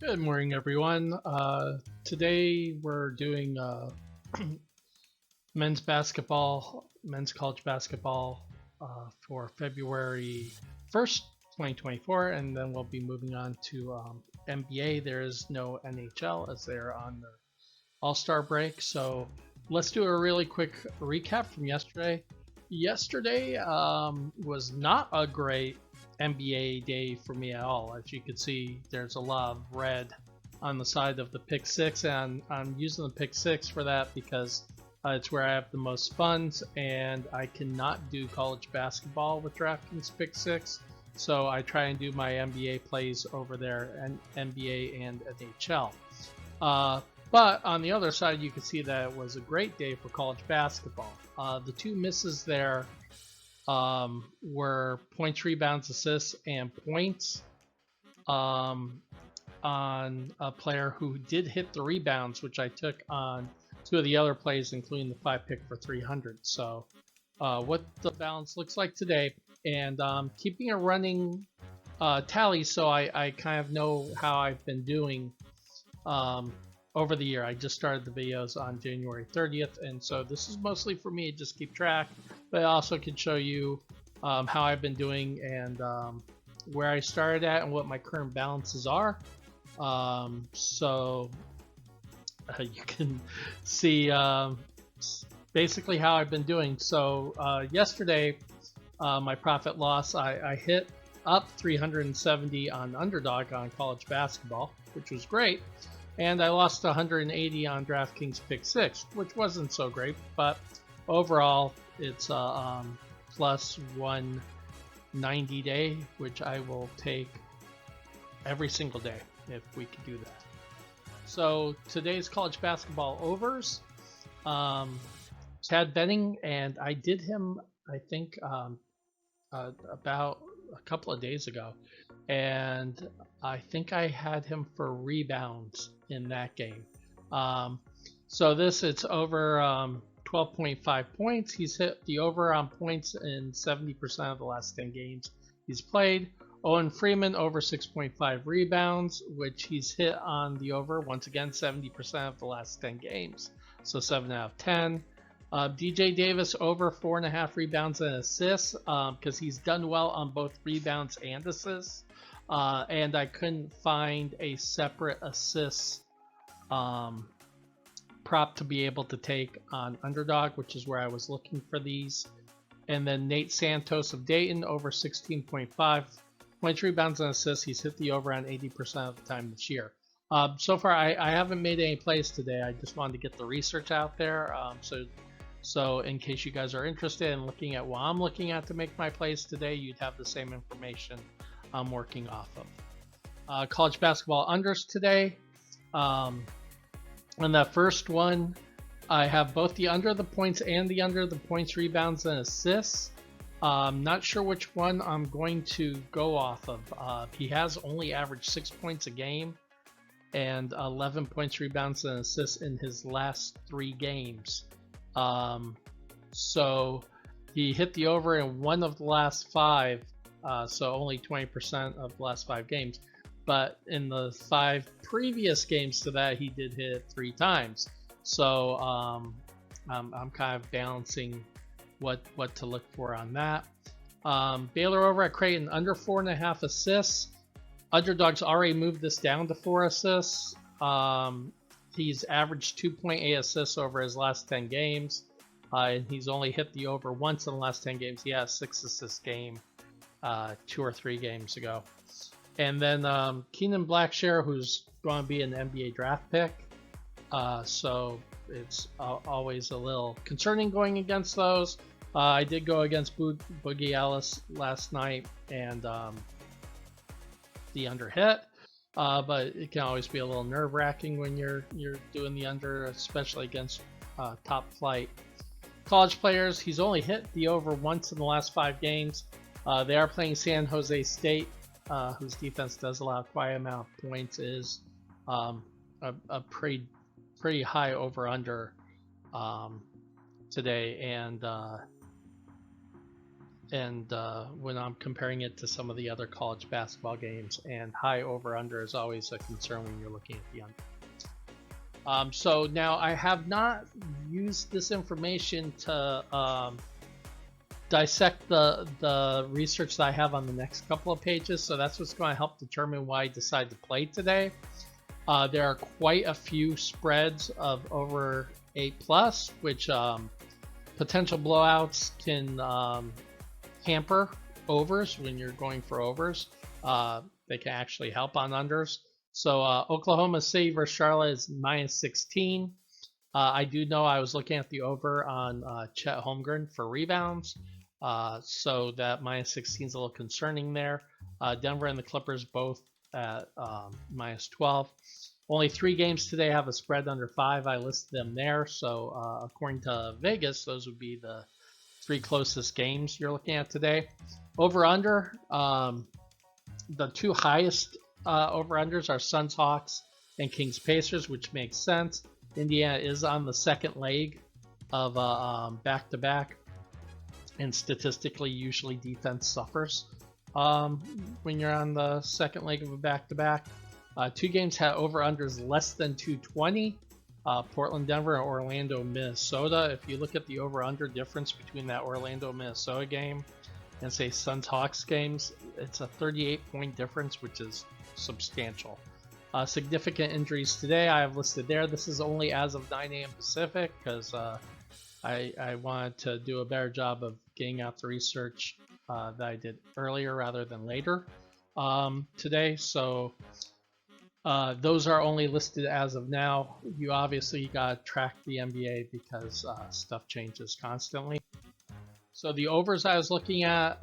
Good morning, everyone. Today we're doing men's basketball, men's college basketball for February 1st, 2024, and then we'll be moving on to NBA. There is no NHL as they're on their All-Star break. So let's do a really quick recap from yesterday. Yesterday was not a great NBA day for me at all. As you can see, there's a lot of red on the side of the pick six, and I'm using the pick six for that because it's where I have the most funds, and I cannot do college basketball with DraftKings pick six. So I try and do my NBA plays over there, and NBA and NHL. But on the other side, you can see that it was a great day for college basketball. The two misses there were points, rebounds, assists, and points on a player who did hit the rebounds, which I took on two of the other plays, including the 5 pick for 300. So what the balance looks like today, and keeping a running tally so I kind of know how I've been doing over the year. I just started the videos on January 30th, and so this is mostly for me to just keep track, but I also can show you how I've been doing and where I started at and what my current balances are. So you can see basically how I've been doing. So yesterday, my profit loss, I hit up 370 on underdog on college basketball, which was great. And I lost 180 on DraftKings Pick 6, which wasn't so great, but overall it's plus 190 day, which I will take every single day if we could do that. So today's college basketball overs. Chad Benning, and I did him, I think, about a couple of days ago, and I think I had him for rebounds in that game. So it's over 12.5 points. He's hit the over on points in 70% of the last 10 games he's played. Owen Freeman over 6.5 rebounds, which he's hit on the over once again 70% of the last 10 games. So 7 out of 10. DJ Davis over 4.5 rebounds and assists because he's done well on both rebounds and assists. And I couldn't find a separate assist prop to be able to take on underdog, which is where I was looking for these. And then Nate Santos of Dayton over 16.5 points, rebounds, and assists. He's hit the over on 80% of the time this year. So far, I haven't made any plays today. I just wanted to get the research out there. So in case you guys are interested in looking at what I'm looking at to make my plays today, you'd have the same information I'm working off of. College basketball unders today. On that first one, I have both the under the points and the under the points, rebounds, and assists. Not sure which one I'm going to go off of. He has only averaged 6 points a game and 11 points, rebounds, and assists in his last 3 games. So he hit the over in one of the last 5, so only 20% of the last 5 games. But in the 5 previous games to that, he did hit 3 times. So I'm kind of balancing what to look for on that. Baylor over at Creighton under 4.5 assists. Underdog's already moved this down to 4 assists. He's averaged 2.8 assists over his last 10 games. And he's only hit the over once in the last 10 games. He has 6 assist game 2 or 3 games ago. And then Keenan Blackshear, who's going to be an NBA draft pick. So it's always a little concerning going against those. I did go against Boogie Ellis last night, and the under hit. But it can always be a little nerve-wracking when you're doing the under, especially against top flight college players. He's only hit the over once in the last 5 games. They are playing San Jose State, whose defense does allow quite a amount of points. Is a pretty high over/under today, and and when I'm comparing it to some of the other college basketball games, and high over/under is always a concern when you're looking at the under. So now I have not used this information to dissect the research that I have on the next couple of pages, so that's what's going to help determine why I decide to play today. There are quite a few spreads of over 8+, which potential blowouts can hamper overs when you're going for overs. They can actually help on unders. So Oklahoma City versus Charlotte is -16. I do know I was looking at the over on Chet Holmgren for rebounds, so that -16 is a little concerning there. Denver and the Clippers both at -12. Only 3 games today have a spread under 5. I listed them there, so according to Vegas, those would be the 3 closest games you're looking at today. Over/under, the 2 highest over/unders are Suns Hawks and Kings Pacers, which makes sense. Indiana is on the second leg of back-to-back, and statistically, usually defense suffers when you're on the second leg of a back-to-back. 2 games had over/unders less than 220. Portland, Denver, and Orlando, Minnesota. If you look at the over/under difference between that Orlando, Minnesota game and say Suns Hawks games, it's a 38-point difference, which is substantial. Significant injuries today I have listed there. This is only as of 9 a.m. Pacific because I wanted to do a better job of getting out the research that I did earlier rather than later today. So those are only listed as of now. You obviously got to track the NBA because stuff changes constantly. So the overs I was looking at,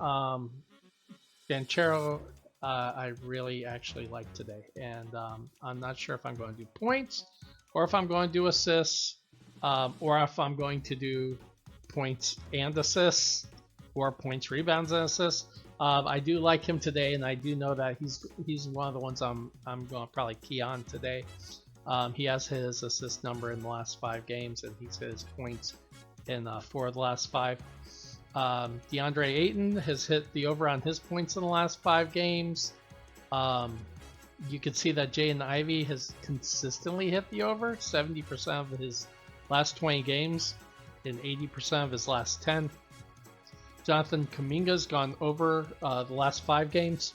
Banchero, I really actually like today. And I'm not sure if I'm going to do points or if I'm going to do assists or if I'm going to do points and assists or points, rebounds, and assists. I do like him today, and I do know that he's one of the ones I'm going to probably key on today. He has his assist number in the last 5 games, and he's hit his points in 4 of the last 5. DeAndre Ayton has hit the over on his points in the last 5 games. You can see that Jaden Ivey has consistently hit the over 70% of his last 20 games and 80% of his last 10. Jonathan Kuminga's gone over the last 5 games.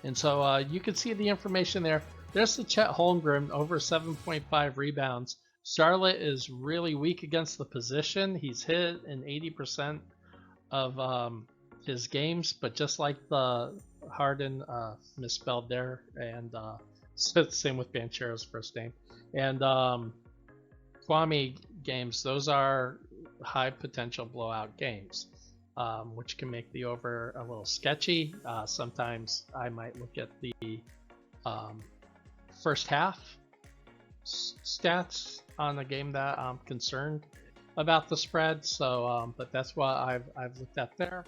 And so you can see the information there. There's the Chet Holmgren over 7.5 rebounds. Charlotte is really weak against the position. He's hit in 80% of his games, but just like the Harden, misspelled there, and same with Banchero's first name. And Kwame games, those are high potential blowout games, which can make the over a little sketchy. Sometimes I might look at the first half stats on a game that I'm concerned about the spread. So, but that's what I've looked at there.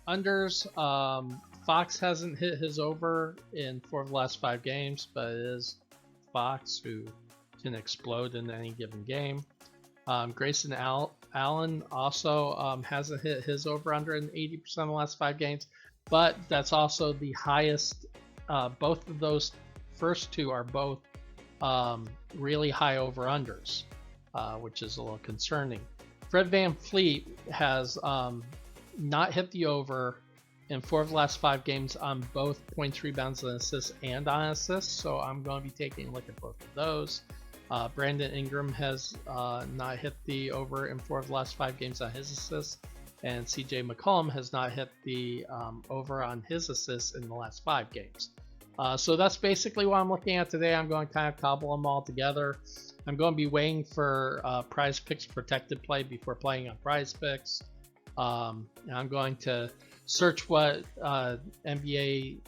Unders, Fox hasn't hit his over in 4 of the last 5 games, but it is Fox who can explode in any given game. Grayson Allen also hasn't hit his over/under in 80% of the last 5 games, but that's also the highest. Both of those first 2 are both really high over/unders, which is a little concerning. Fred VanVleet has not hit the over in 4 of the last 5 games on both points, rebounds, and assists, and on assists, so I'm going to be taking a look at both of those. Brandon Ingram has not hit the over in 4 of the last 5 games on his assists, and CJ McCollum has not hit the over on his assists in the last 5 games. So that's basically what I'm looking at today. I'm going to kind of cobble them all together. I'm going to be waiting for Prize Picks protected play before playing on Prize Picks. And I'm going to search what NBA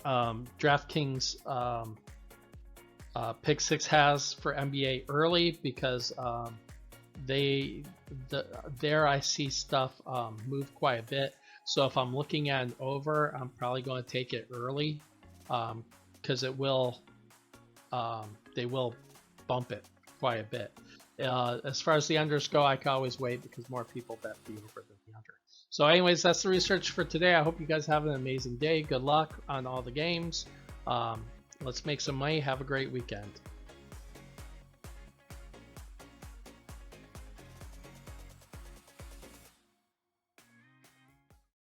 DraftKings Pick 6 has for NBA early, because there I see stuff move quite a bit. So if I'm looking at an over, I'm probably going to take it early, because it will they will bump it quite a bit. As far as the unders go, I can always wait because more people bet the over than the under. So anyways, that's the research for today. I hope you guys have an amazing day. Good luck on all the games. Let's make some money. Have a great weekend.